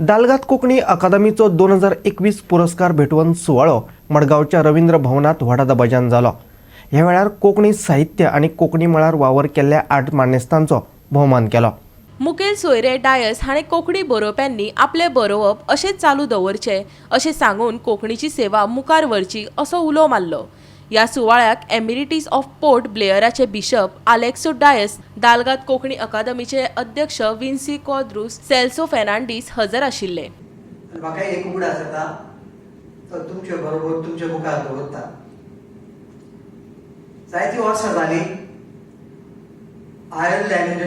दालगात कोंकणी अकादमीचो 2021 पुरस्कार भेटवण सुवाळो मडगांवच्या रवींद्र भवनात व्हडा दबाज्यान जालो। ह्या वेळार कोंकणी साहित्य आणि कोंकणी मळार वावर केल्ल्या 8 मानेस्तांचो भोवमान केलो। मुखेल सोयरे डायस हाणें कोंकणी बरोवप्यांनी आपले बरोवप अशेंच चालू दवरचें अशें सांगून कोंकणीची सेवा मुखार व्हरची असो उलो मारलो। ह्या सुवाळ्याक एमिरिटीस ऑफ पोर्ट ब्लेयराचे बिशप आलेक्सो डायस, दालगात कोंकणी अकादमीचे अध्यक्ष विन्सी कॉद्रूस, सेल्सो फेर्नांडीस हजर आशिल्ले। म्हाका एक उगडास येता तो तुमचे बरोबर तुमच्या मुखार दवरता। जायती वर्सां जाली आयर्लंड,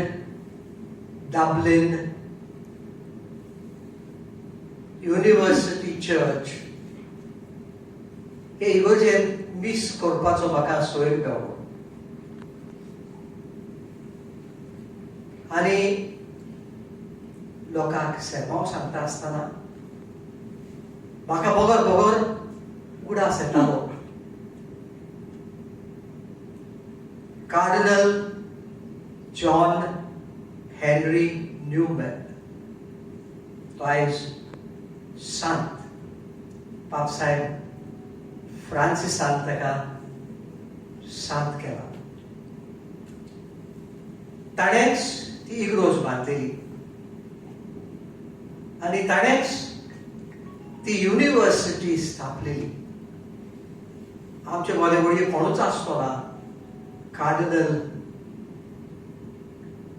डब्लिन, युनिव्हर्सिटी चर्च हे इगोर्जेन मिस करपाचो म्हाका सोय मेळ्ळो आनी लोकांक सेमांव सांगता आसतना म्हाका बगर उगडास येतालो। कार्डिनल जॉन हेनरी न्यूमॅन तो आयज सांत बाबसाहेब फ्रांसिसान ताका सांत केला। ताणेंच ती इग्रोज बांदलेली आनी ताणेंच ती युनिव्हर्सिटी स्थापलेली। आमचे मोले वडील कोणूच आसतो ना कार्डिनल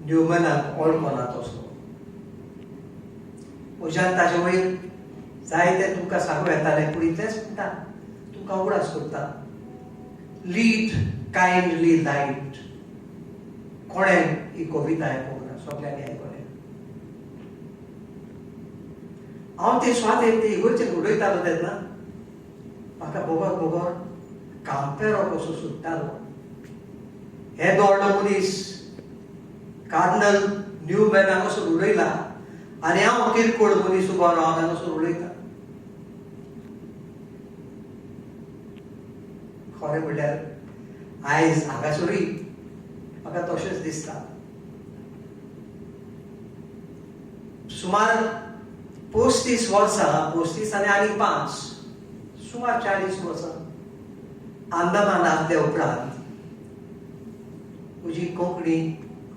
न्यूमॅनाक वळखना तसलो। म्हज्यान ताचे वयर जायते तुमकां सांगूं येतालें पूण इतलेंच म्हणटा तुमकां उगडास करता, लीड कायंडली लायट। कोणें ही कविता आयकूंक ना, सगळ्यांनी आयकल्या। हांव ते स्वातेर ते इगोर्जेन उडयतालो तेन्ना म्हाका बगर कांपेरो कसो सुट्टालो। हे दोडलो मनीस कार्डिनल न्यूमॅनाक असो उडयला आनी हांव किरकोळ मनीस उबो रावन असो उडयता। खरें म्हणल्यार आयज हांगासरूय म्हाका तशेंच दिसता। सुमार 35 वर्सां, 35 आनी आनी 5 सुमार 40 वर्सां अंदमान आसल्या उपरांत म्हजी कोंकणी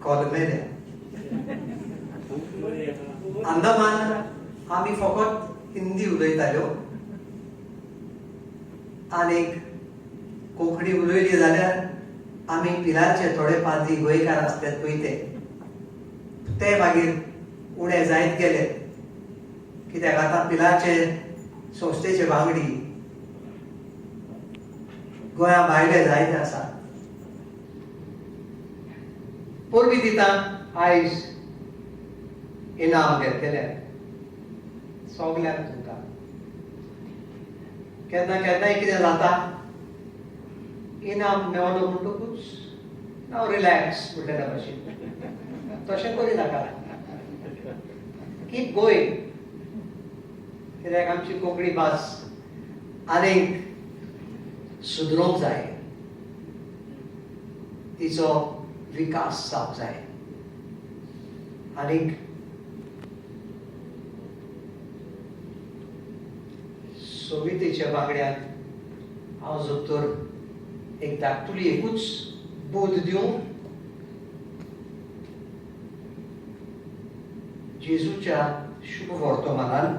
कोलमेल्या। अंदमान आमी फकत हिंदी उलयताल्यो आनीक कोंकणी उलयली जाल्यार आमी पिलारचे थोडे पाद्री गोंयकार आसतात पळय ते मागीर उणे जायत गेले, कित्याक आतां पिलारचे संस्थेचे वांगडी गोंया भायले जायते आसा। पोरवी दिता आयज इनाम घेतलेले सगल्यांक तुमकां। केन्ना कितें जाता इनाम मेळलो म्हणटकूच हांव रिलॅक्स म्हणटा भशेन तशें करिनाका। कीप गोईंग, कित्याक आमची कोंकणी भास आनीक सुदरूंक जाय, तिचो विकास जावंक जाय। आनीक सोवितेच्या वांगड्याक हांव जोतर एक धाकटुली एकूच बोध दिवं, जेजूच्या शुभ वर्तमानान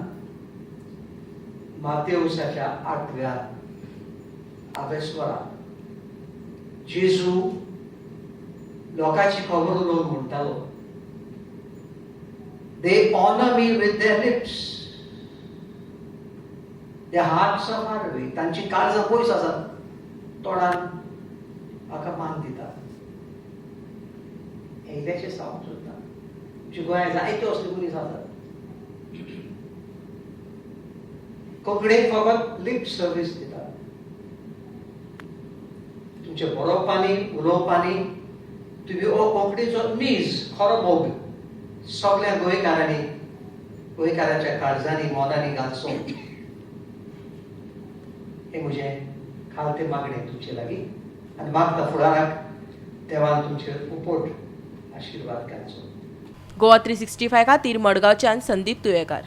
मातेवसाच्या 8व्या आवेस्वराक जेजू लोकांची खबर उलोवन म्हणटालो, they honor me with their lips, their hearts are far away. तांची काळजां पयस आसात, तोंडान म्हाका मान दिता। हे इल्लेशें सांगूंक सोदता। आमच्या गोंयांत जायत्यो असल्यो मनीस आसात कोंकणीक फकत लिप सर्वीस दितात। तुमच्या बरोवपांनी उलोवपांनी तुम्ही हो कोंकणीचो नीज खरो मोग सगळ्या गोंयकारांनी गोंयकारांच्या काळजांनी मोनांनी घालचो हे म्हजें खालते मागणें तुमचे लागीं आनी मागता फुडाराक देवान तुमचेर उपट आशिर्वाद घालचो। गोवा 365 खातीर मडगांवच्यान संदीप तुयेकार।